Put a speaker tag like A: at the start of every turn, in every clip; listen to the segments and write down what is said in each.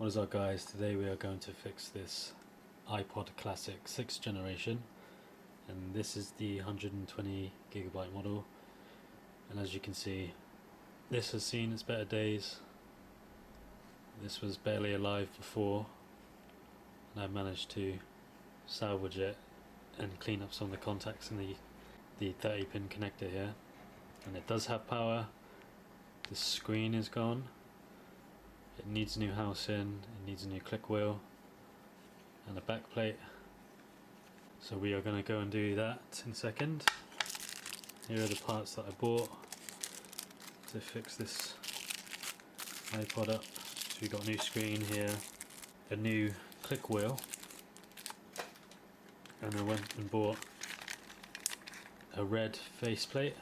A: What is up guys, today we are going to fix this Ipod Classic 6th generation, and this is the 120GB model, and as you can see this has seen its better days. This was barely alive before and I managed to salvage it and clean up some of the contacts in the 30-pin connector here, and it does have power. The screen is gone. It needs a new housing, it needs a new click wheel and a back plate. So we are going to go and do that in a second. Here are the parts that I bought to fix this iPod up. So we got a new screen here, a new click wheel, and I went and bought a red faceplate,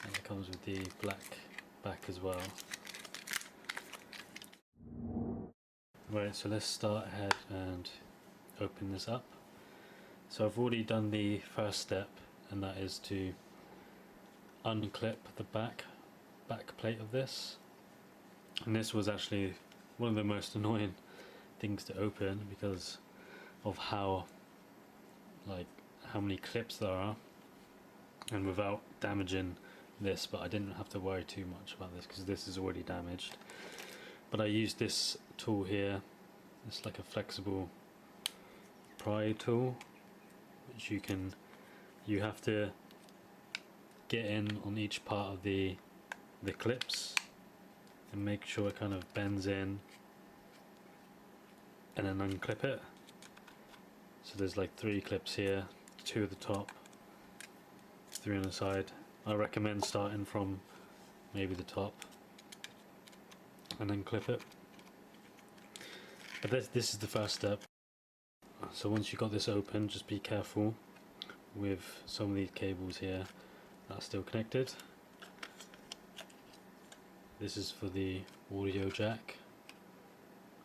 A: and it comes with the black back as well. Right, so let's start ahead and open this up. So I've already done the first step, and that is to unclip the back plate of this. And this was actually one of the most annoying things to open because of how many clips there are, and without damaging this, but I didn't have to worry too much about this because this is already damaged. But I used this tool here. It's like a flexible pry tool, which you have to get in on each part of the clips and make sure it kind of bends in, and then unclip it. So there's like 3 clips here, 2 at the top, 3 on the side. I recommend starting from maybe the top and then clip it. But this is the first step. So once you've got this open, just be careful with some of these cables here that are still connected. This is for the audio jack.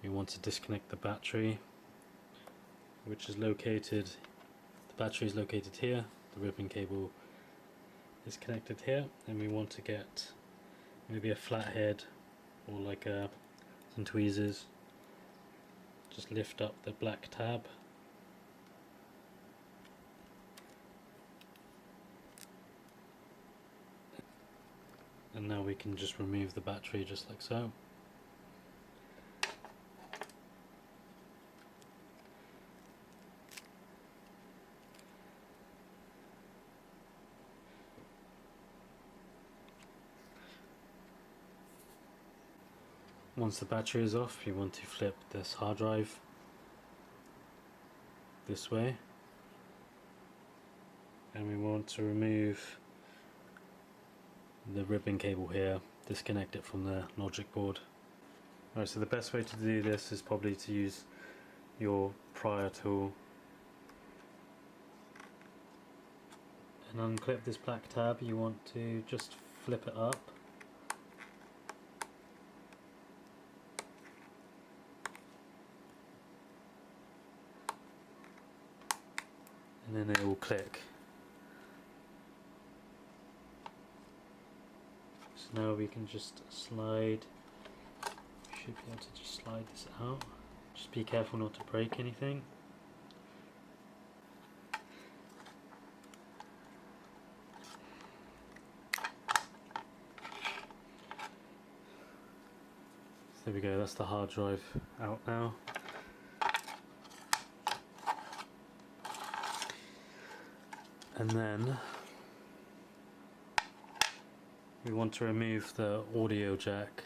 A: We want to disconnect the battery, which is located, the battery is located here, the ribbon cable is connected here, and we want to get maybe a flathead or like some tweezers. Just lift up the black tab and now we can just remove the battery just like so. Once the battery is off, you want to flip this hard drive this way, and we want to remove the ribbon cable here, disconnect it from the logic board. Right, so the best way to do this is probably to use your Pry Tool and unclip this black tab. You want to just flip it up and then it will click. So now we can just slide, we should be able to just slide this out. Just be careful not to break anything. So there we go, that's the hard drive out now. And then we want to remove the audio jack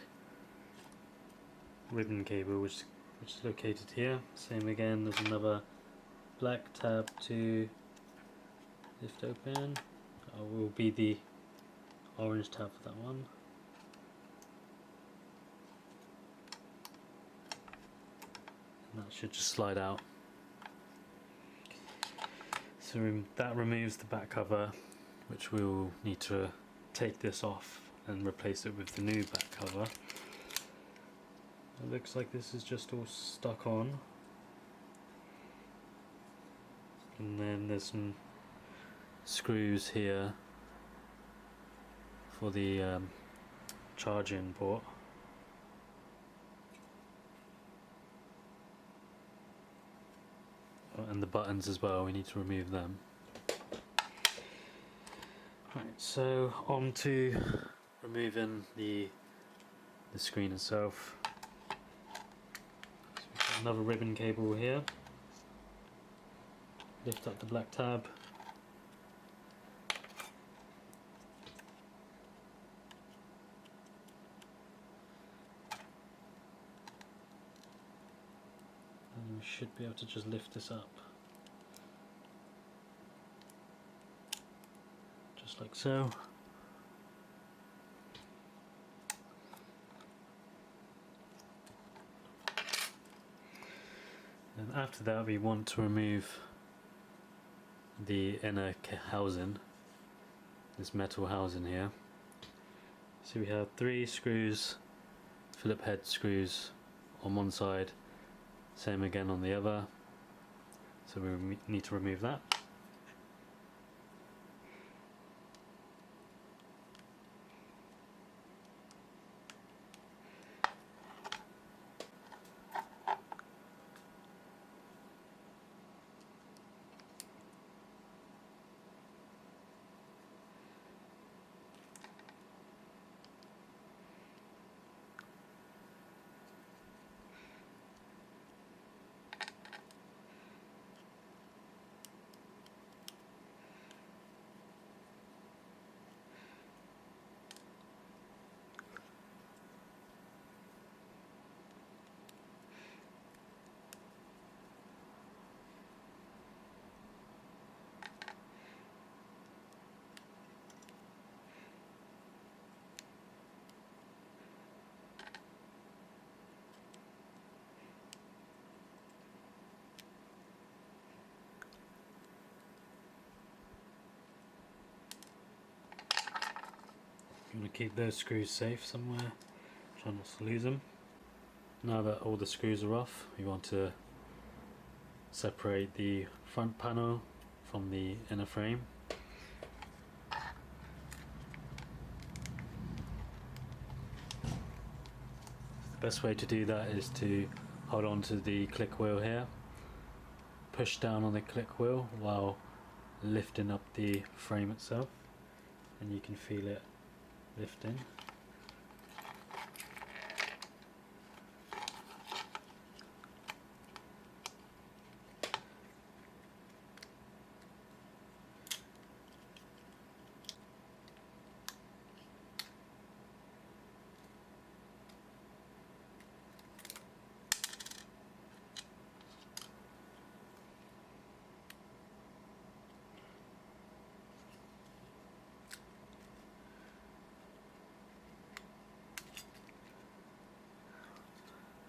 A: ribbon cable, which is located here. Same again, there's another black tab to lift open. Will be the orange tab for that one. And that should just slide out. So that removes the back cover, which we'll need to take this off and replace it with the new back cover. It looks like this is just all stuck on, and then there's some screws here for the charging port. and the buttons as well, we need to remove them. Right, so on to removing the screen itself. So we've got another ribbon cable here. Lift up the black tab. And we should be able to just lift this up. Just like so. And after that we want to remove the inner housing, this metal housing here. So we have 3 screws, Phillips head screws on one side, same again on the other. So we need to remove that. You want to keep those screws safe somewhere, try not to lose them. Now that all the screws are off, we want to separate the front panel from the inner frame. The best way to do that is to hold on to the click wheel here, push down on the click wheel while lifting up the frame itself, and you can feel it lifting.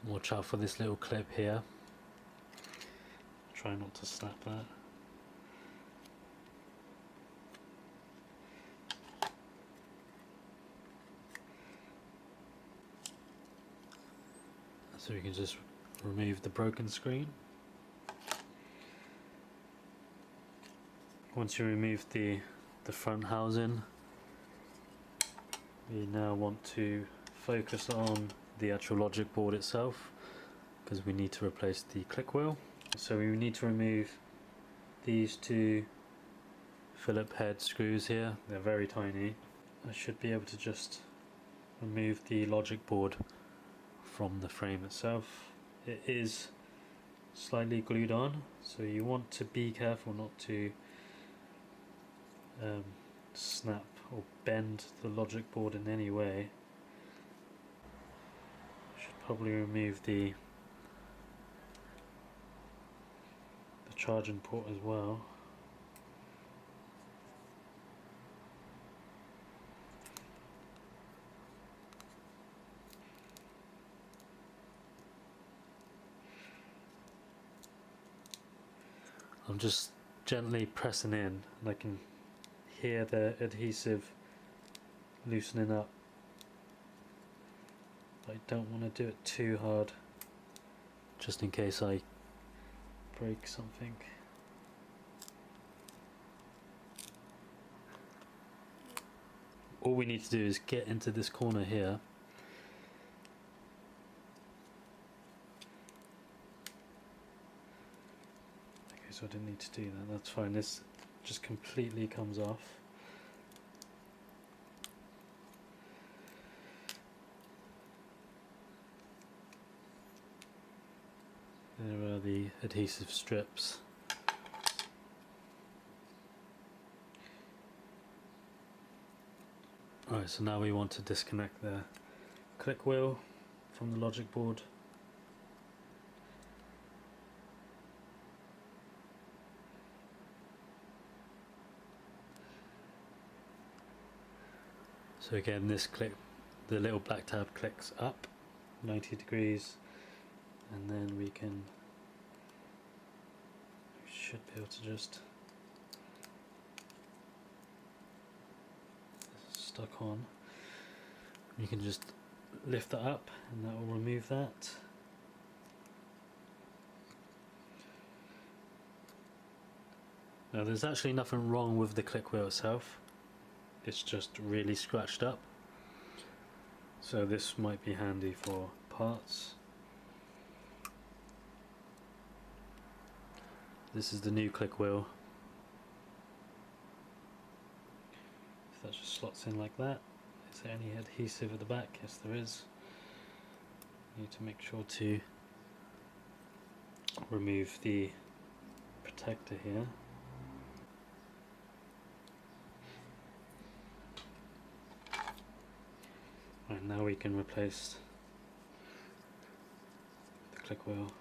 A: Watch out for this little clip here. Try not to snap that. So we can just remove the broken screen. Once you remove the front housing, we now want to focus on the actual logic board itself, because we need to replace the click wheel. So we need to remove these 2 Phillips head screws here. They're very tiny. I should be able to just remove the logic board from the frame itself. It is slightly glued on, so you want to be careful not to snap or bend the logic board in any way. Should probably remove the charging port as well. I'm just gently pressing in, and I can hear the adhesive loosening up. I don't want to do it too hard, just in case I break something. All we need to do is get into this corner here. Okay, so I didn't need to do that. That's fine. This just completely comes off. There are the adhesive strips. Alright, so now we want to disconnect the click wheel from the logic board. So again, this click, the little black tab clicks up 90 degrees, and then we should be able to just, this is stuck on, you can just lift that up and that will remove that. Now there's actually nothing wrong with the click wheel itself, it's just really scratched up, so this might be handy for parts. This is the new click wheel. If that just slots in like that. Is there any adhesive at the back? Yes, there is. You need to make sure to remove the protector here. Right, now we can replace the click wheel.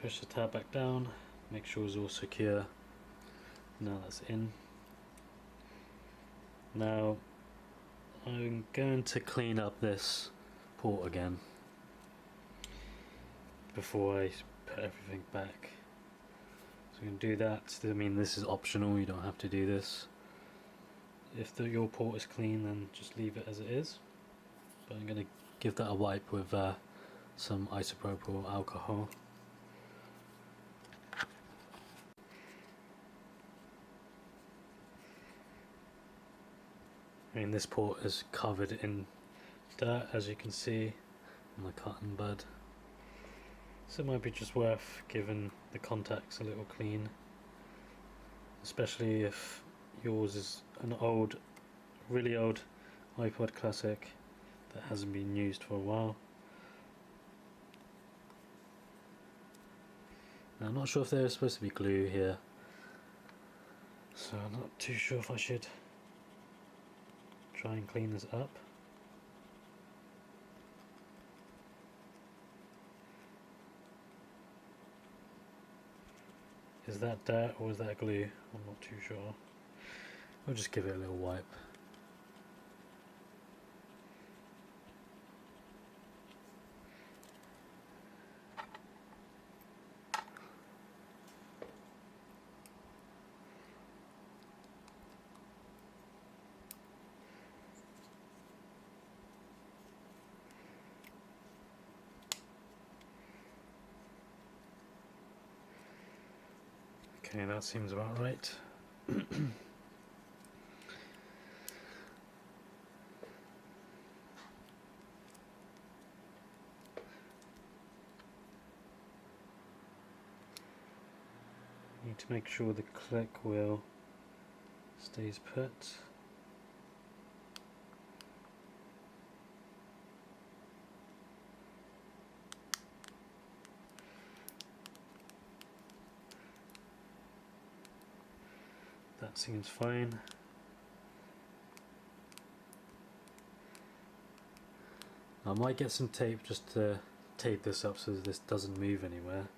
A: Push the tab back down, make sure it's all secure. Now that's in. Now I'm going to clean up this port again before I put everything back. So I'm going to do that. I mean, this is optional, you don't have to do this. If your port is clean, then just leave it as it is. But I'm going to give that a wipe with some isopropyl alcohol. I mean, this port is covered in dirt, as you can see on the cotton bud. So it might be just worth giving the contacts a little clean, especially if yours is an old, really old Ipod Classic that hasn't been used for a while. Now, I'm not sure if there's supposed to be glue here, so I'm not too sure if I should try and clean this up. Is that dirt or is that glue? I'm not too sure. I'll just give it a little wipe. Okay, that seems about right. Need to make sure the click wheel stays put. That seems fine. I might get some tape just to tape this up so this doesn't move anywhere.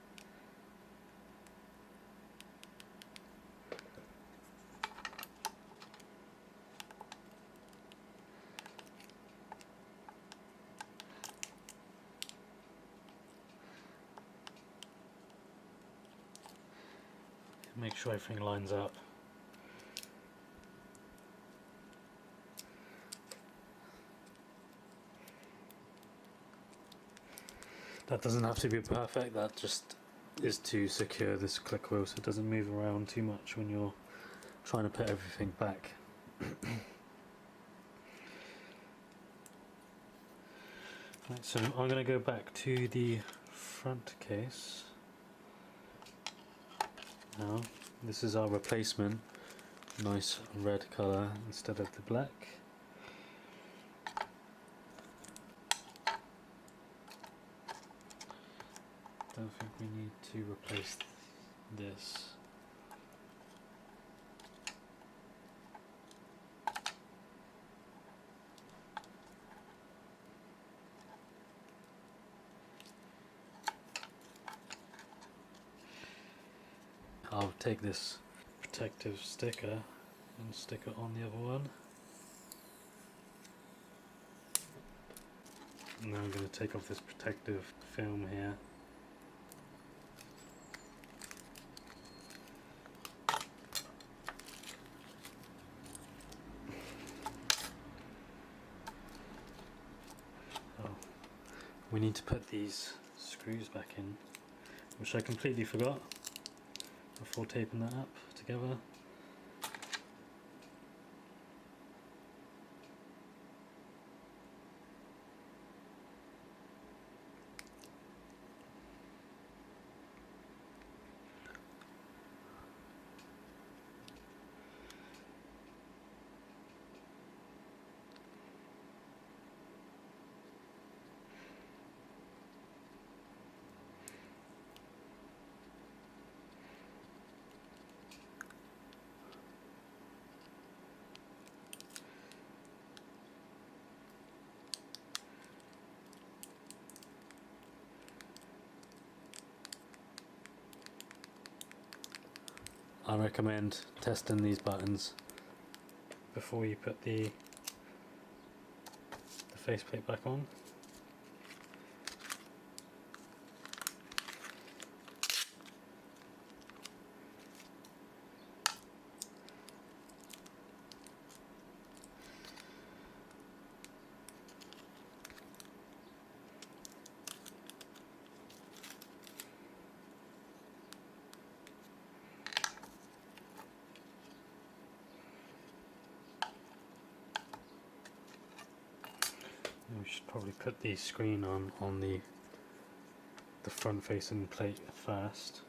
A: Make sure everything lines up. That doesn't have to be perfect, that just is to secure this click wheel so it doesn't move around too much when you're trying to put everything back. Right, so I'm going to go back to the front case. Now, this is our replacement. Nice red colour instead of the black. Don't think we need to replace this. I'll take this protective sticker and stick it on the other one. Now I'm going to take off this protective film here. Oh, we need to put these screws back in, which I completely forgot before taping that up together. I recommend testing these buttons before you put the faceplate back on. We should probably put the screen on the front facing plate first.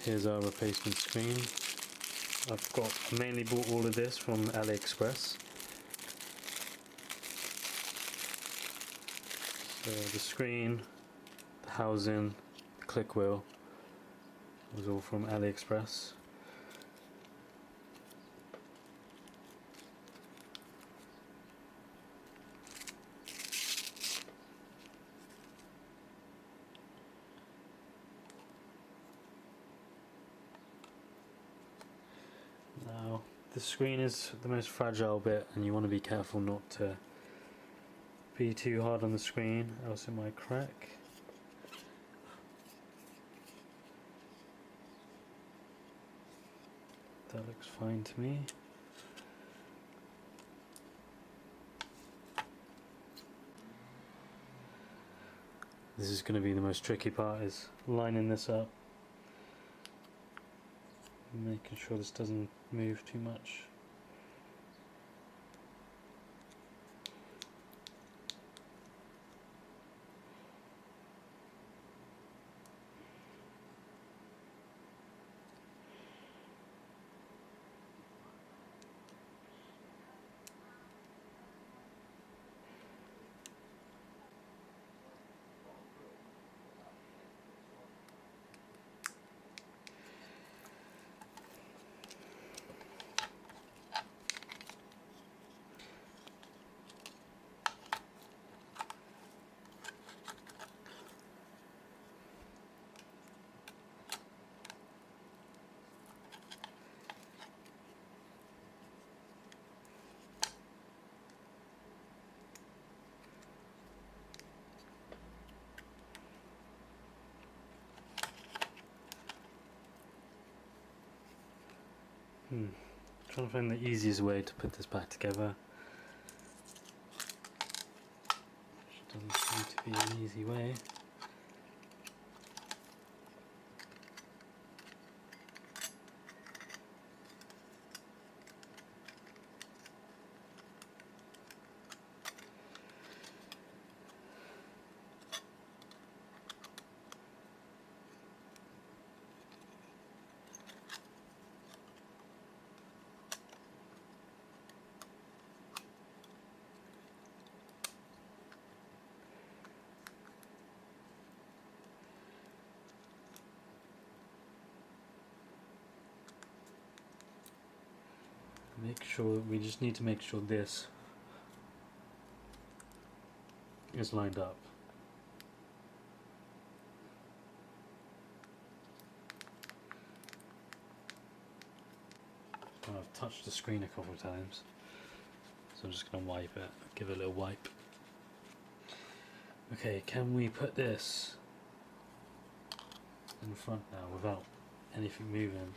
A: Here's our replacement screen. I mainly bought all of this from AliExpress. So the screen, the housing, the click wheel was all from AliExpress. Now, the screen is the most fragile bit, and you want to be careful not to be too hard on the screen, else it might crack. That looks fine to me. This is going to be the most tricky part, is lining this up, making sure this doesn't move too much. Trying to find the easiest way to put this back together. Which doesn't seem to be an easy way. we just need to make sure this is lined up. I've touched the screen a couple of times, so I'm just going to wipe it, give it a little wipe. Okay, can we put this in front now without anything moving?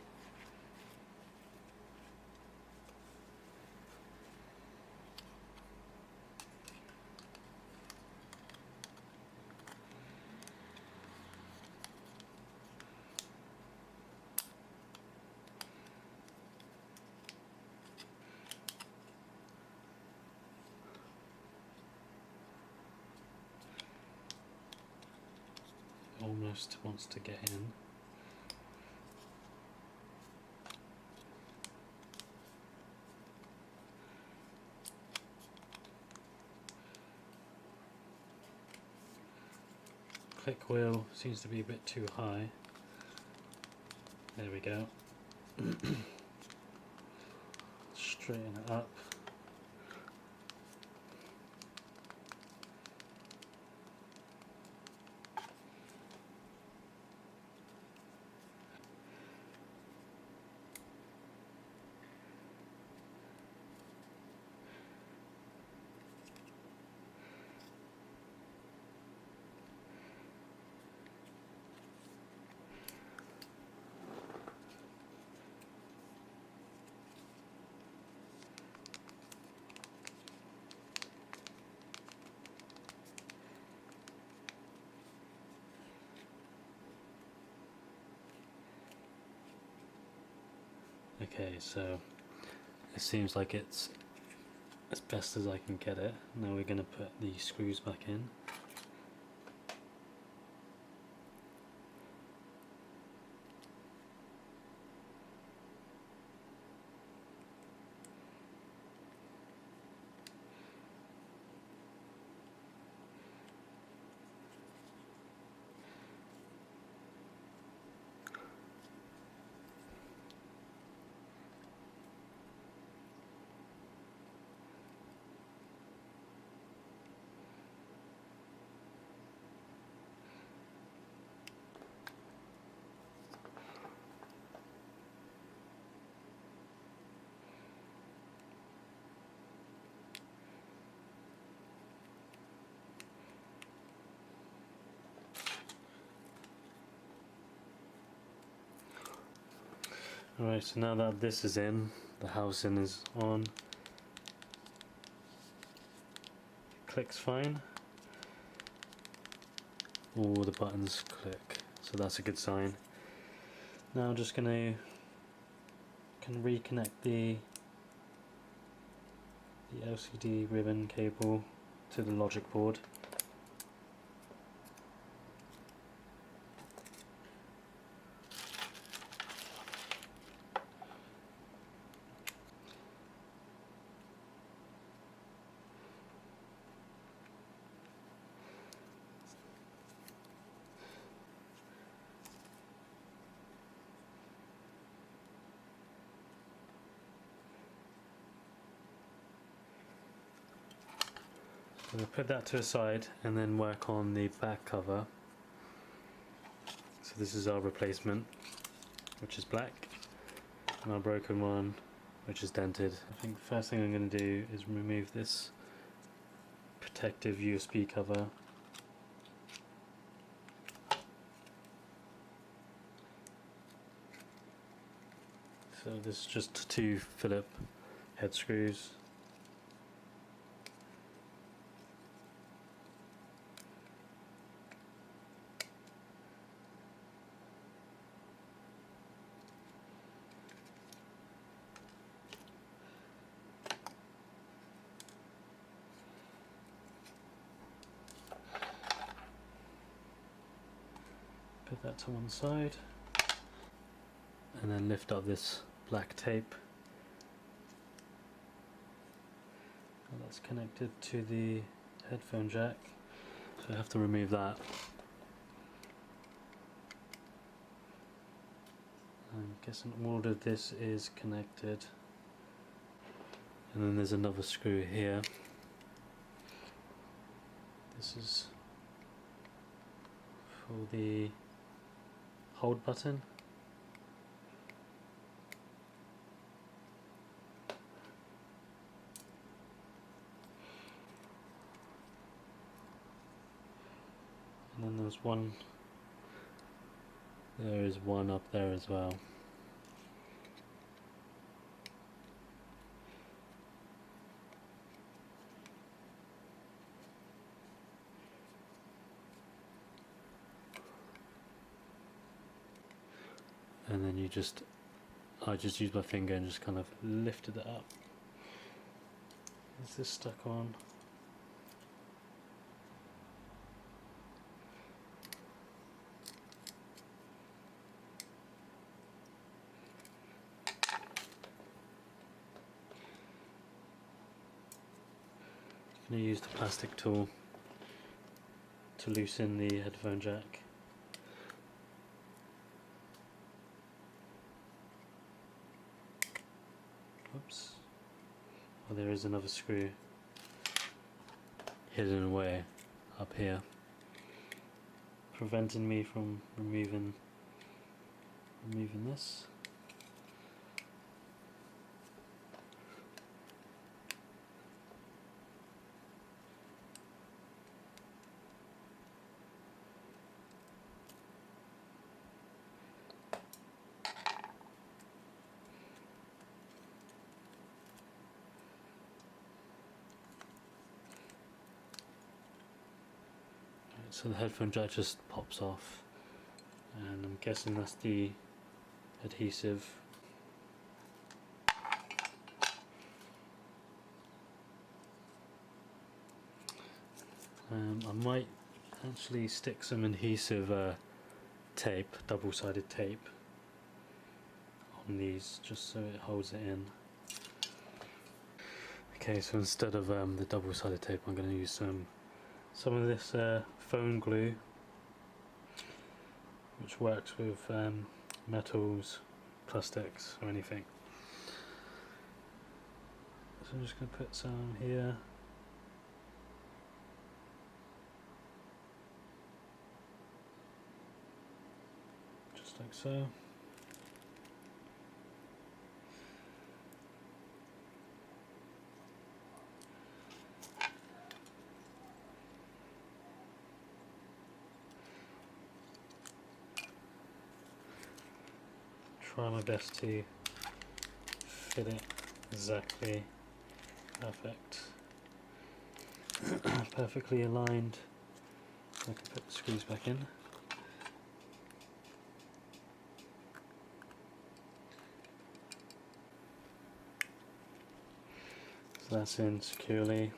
A: Almost wants to get in. Click wheel seems to be a bit too high. There we go. Straighten it up. Okay, so it seems like it's as best as I can get it. Now we're going to put the screws back in. Alright, so now that this is in, the housing is on. Clicks fine. All the buttons click, so that's a good sign. Now I'm just going to reconnect the LCD ribbon cable to the logic board. We'll put that to a side and then work on the back cover. So this is our replacement, which is black, and our broken one, which is dented. I think the first thing I'm going to do is remove this protective USB cover. So this is just 2 Phillips head screws. Put that to one side, and then lift up this black tape. And that's connected to the headphone jack, so I have to remove that. I'm guessing all of this is connected. And then there's another screw here. This is for the hold button. And then there's one, there is one up there as well. And then I just used my finger and just kind of lifted it up. Is this stuck on? I'm going to use the plastic tool to loosen the headphone jack. Oops. Oh, there is another screw hidden away up here, preventing me from removing this. So the headphone jack just pops off, and I'm guessing that's the adhesive. I might actually stick some adhesive tape, double-sided tape, on these just so it holds it in. Okay, so instead of the double-sided tape, I'm going to use some of this foam glue, which works with metals, plastics, or anything. So I'm just going to put some here. Just like so. Try my best to fit it exactly perfect, perfectly aligned. I can put the screws back in. So that's in securely.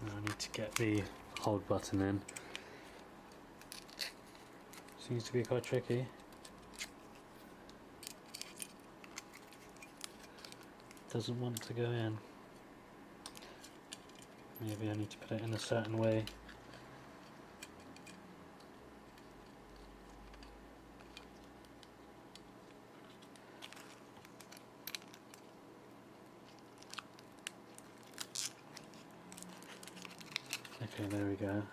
A: I need to get the hold button in. Seems to be quite tricky. Doesn't want to go in. Maybe I need to put it in a certain way. Okay, there we go.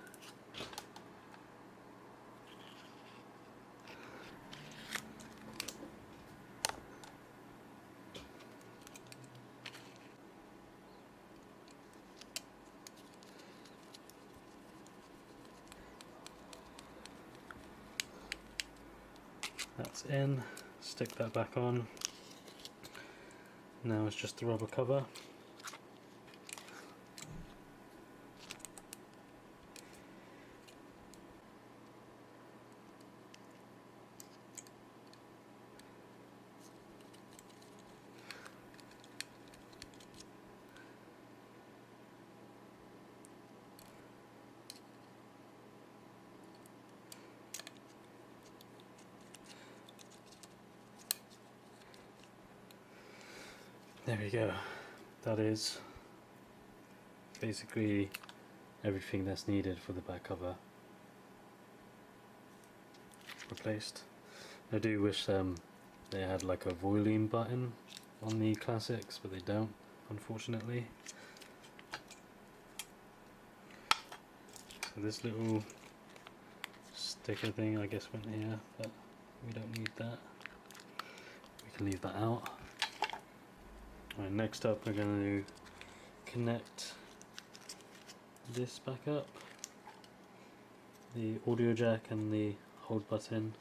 A: That's in. Stick that back on. Now it's just the rubber cover. there we go. That is basically everything that's needed for the back cover replaced. I do wish they had like a volume button on the Classics, but they don't, unfortunately. So this little sticker thing I guess went here, but we don't need that. We can leave that out. Right, next up we're going to connect this back up, the audio jack and the hold button.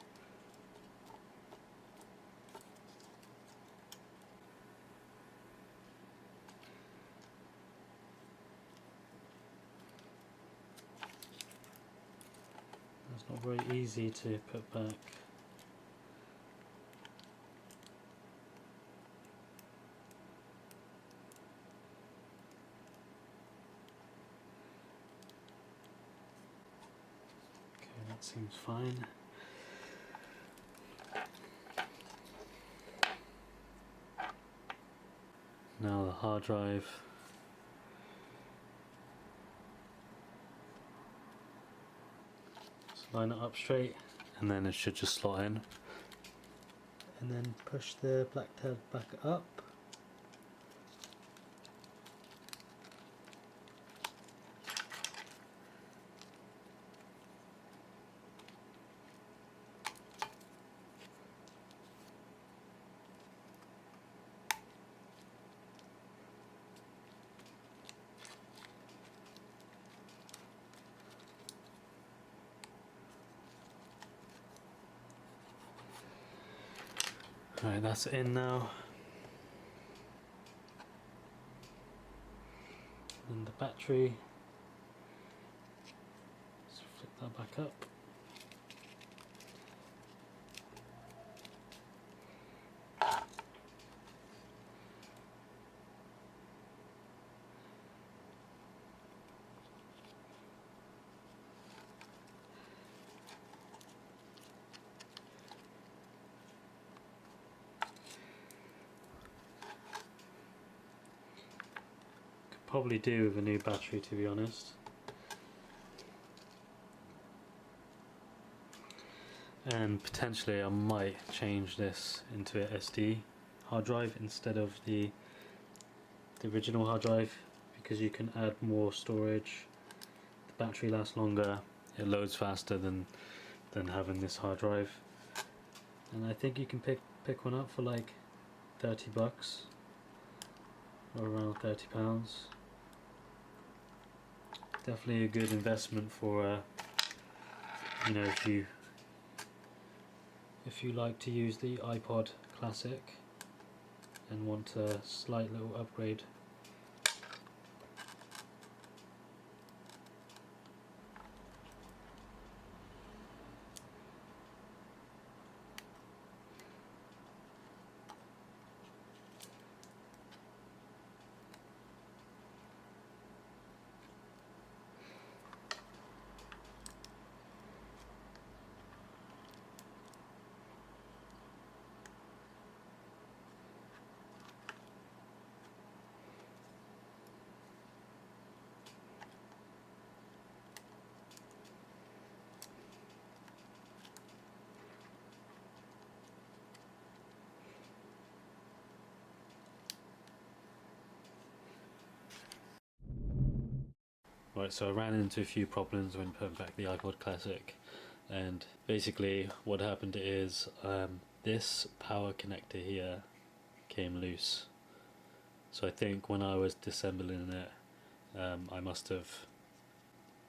A: It's not very easy to put back. That seems fine. Now the hard drive. Just line it up straight and then it should just slot in. And then push the black tab back up. Right, that's in now. And the battery. Let's flip that back up. Probably do with a new battery, to be honest. And potentially I might change this into a SD hard drive instead of the original hard drive, because you can add more storage, the battery lasts longer, it loads faster than having this hard drive. And I think you can pick one up for like 30 bucks or around £30. Definitely a good investment for you know, if you like to use the Ipod Classic and want a slight little upgrade. Right, so I ran into a few problems when putting back the Ipod Classic, and basically what happened is this power connector here came loose. So I think when I was disassembling it, I must have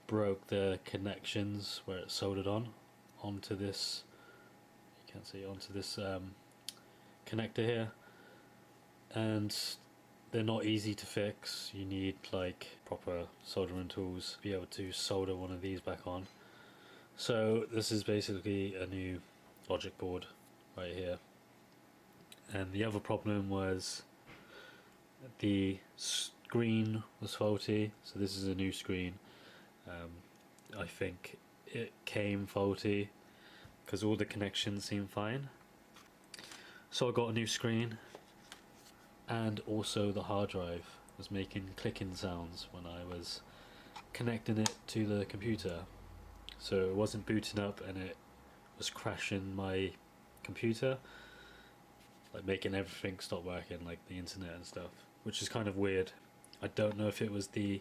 A: broke the connections where it's soldered onto this, you can't see, onto this connector here, and they're not easy to fix. You need like proper soldering tools to be able to solder one of these back on. So this is basically a new logic board right here. And the other problem was the screen was faulty, so this is a new screen. I think it came faulty because all the connections seem fine. So I got a new screen, and also the hard drive was making clicking sounds when I was connecting it to the computer. So it wasn't booting up and it was crashing my computer, like making everything stop working, like the internet and stuff, which is kind of weird. I don't know if it was the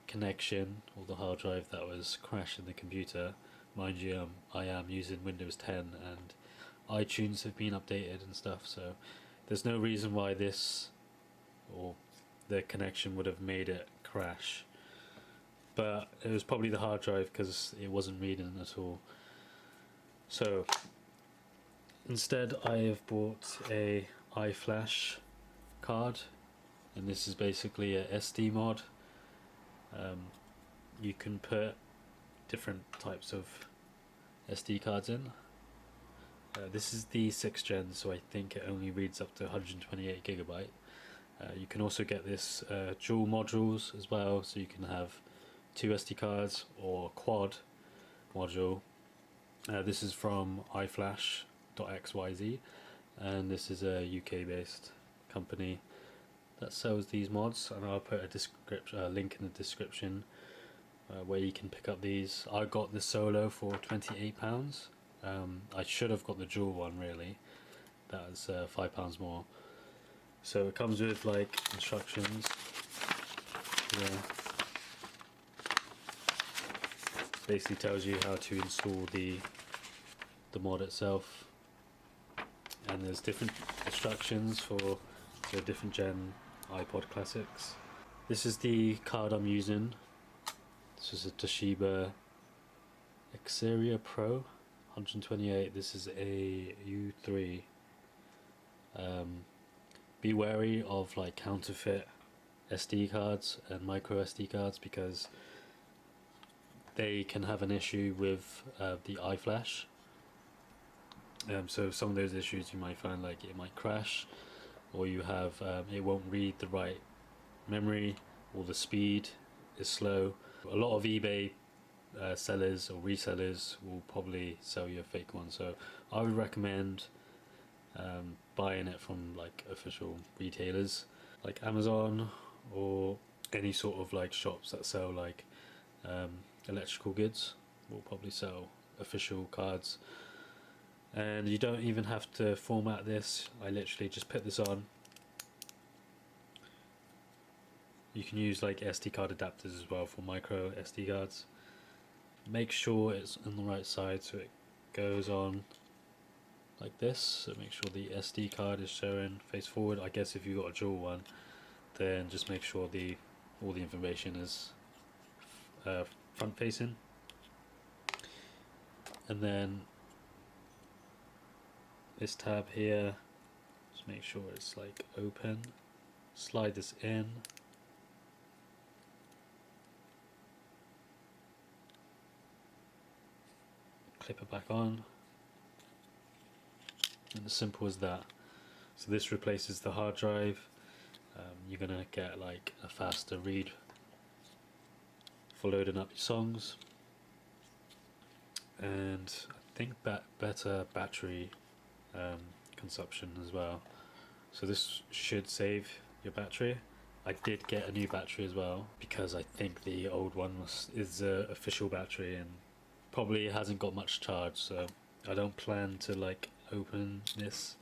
A: connection or the hard drive that was crashing the computer. Mind you, I am using Windows 10 and iTunes have been updated and stuff, so there's no reason why this or the connection would have made it crash. But it was probably the hard drive because it wasn't reading at all. So instead I have bought a iflash card, and this is basically a SD mod. You can put different types of SD cards in. This is the 6th gen, so I think it only reads up to 128 gigabyte. You can also get this dual modules as well, so you can have 2 SD cards or quad module. This is from iflash.xyz, and this is a UK based company that sells these mods, and I'll put a link in the description where you can pick up these. I got the solo for £28. I should have got the dual one really, that's £5 more. So it comes with like instructions. Yeah. Basically tells you how to install the mod itself, and there's different instructions for the different gen Ipod Classics. This is the card I'm using. This is a Toshiba Xperia Pro 128. This is a U3. Be wary of like counterfeit SD cards and micro SD cards because they can have an issue with the iFlash. So some of those issues you might find, like it might crash, or you have it won't read the right memory, or the speed is slow. A lot of eBay sellers or resellers will probably sell you a fake one, so I would recommend buying it from like official retailers like Amazon or any sort of like shops that sell like electrical goods will probably sell official cards. And you don't even have to format this. I literally just put this on. You can use like SD card adapters as well for micro SD cards. Make sure it's on the right side so it goes on like this. So make sure the SD card is showing face forward. I guess if you've got a dual one, then just make sure all the information is front facing. And then this tab here, just make sure it's like open. Slide this in. Clip it back on. And as simple as that. So this replaces the hard drive. You're gonna get like a faster read for loading up your songs, and I think better battery consumption as well. So this should save your battery. I did get a new battery as well because I think the old one is an official battery and probably hasn't got much charge, so I don't plan to like open this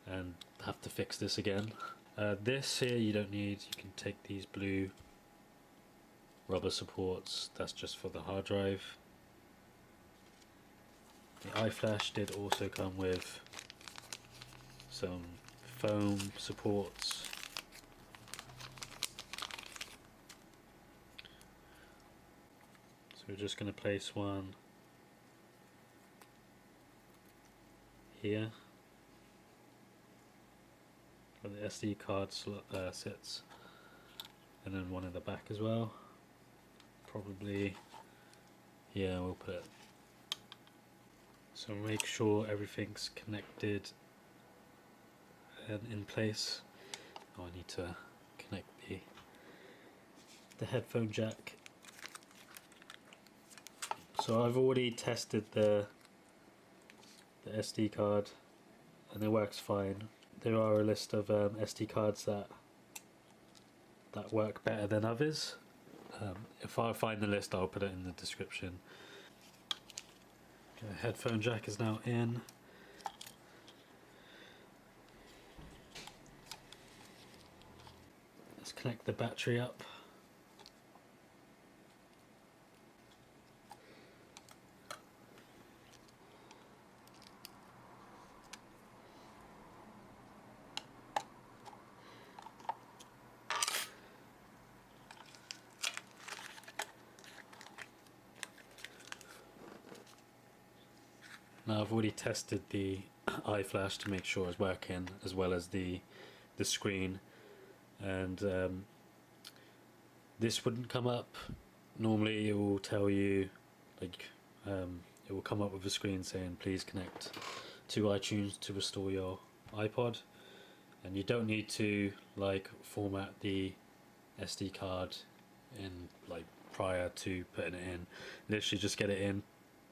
A: and have to fix this again. This here you don't need. You can take these blue rubber supports, that's just for the hard drive. The iFlash did also come with some foam supports. So we're just going to place one here where the SD card sits, and then one in the back as well. Probably, yeah, we'll put it. So make sure everything's connected and in place. Oh, I need to connect the headphone jack. So I've already tested the SD card and it works fine. there are a list of SD cards that work better than others. If I find the list, I'll put it in the description. Okay, headphone jack is now in. Let's connect the battery up. Now I've already tested the iflash to make sure it's working, as well as the screen, and this wouldn't come up. Normally it will tell you, like, it will come up with a screen saying please connect to iTunes to restore your iPod, and you don't need to like format the SD card in like prior to putting it in. Literally just get it in,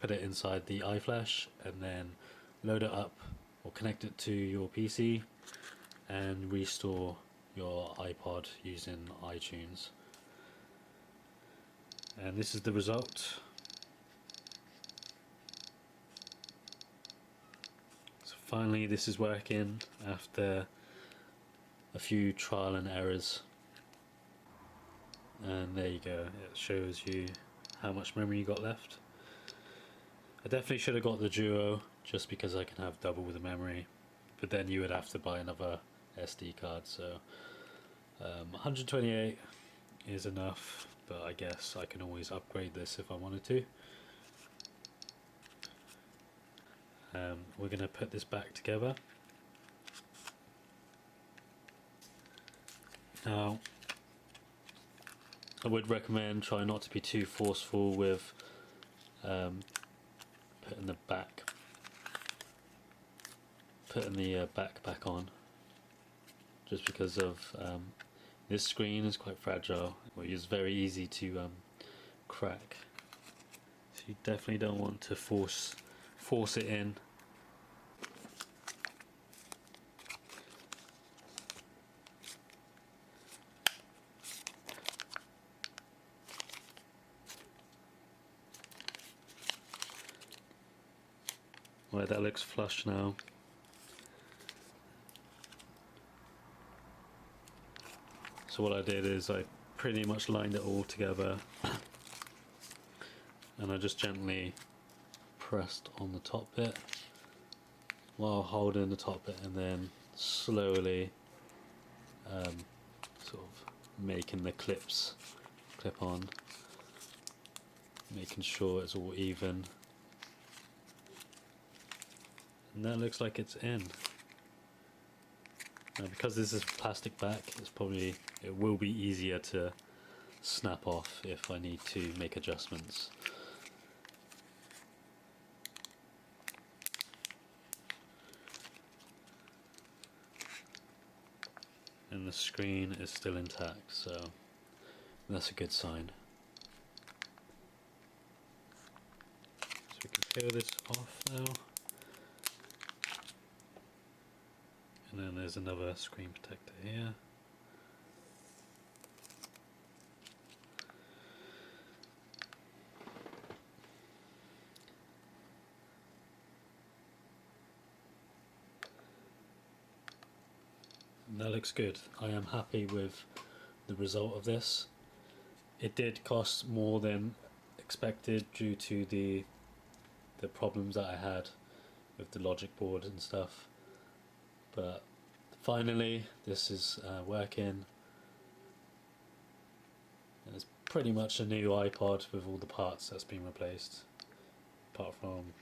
A: put it inside the iflash, and then load it up or connect it to your PC and restore your iPod using iTunes. And this is the result. So finally this is working after a few trial and errors. And there you go, it shows you how much memory you got left. I definitely should have got the Duo just because I can have double the memory, but then you would have to buy another SD card, so 128 is enough, but I guess I can always upgrade this if I wanted to. We're going to put this back together. Now, I would recommend try not to be too forceful with putting the back back on, just because of this screen is quite fragile, or it's very easy to crack. So you definitely don't want to force it in. Right, that looks flush now. So what I did is I pretty much lined it all together and I just gently pressed on the top bit while holding the top bit, and then slowly sort of making the clips clip on, making sure it's all even. And that looks like it's in. Now because this is plastic back, it will be easier to snap off if I need to make adjustments. And the screen is still intact, so that's a good sign. So we can peel this off now. And then there's another screen protector here. And that looks good. I am happy with the result of this. It did cost more than expected due to the problems that I had with the logic board and stuff. But finally this is working, and it's pretty much a new iPod with all the parts that's been replaced, apart from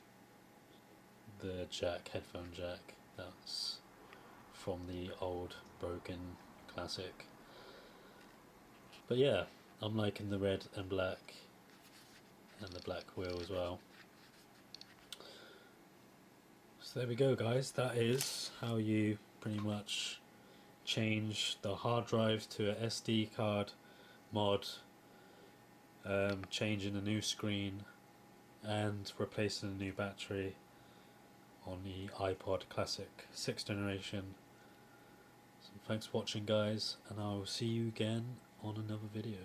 A: the headphone jack that's from the old broken Classic. But yeah, I'm liking the red and black, and the black wheel as well. So there we go guys, that is how you pretty much change the hard drive to a SD card mod, changing a new screen and replacing a new battery on the Ipod Classic 6th generation So thanks for watching guys, and I'll see you again on another video.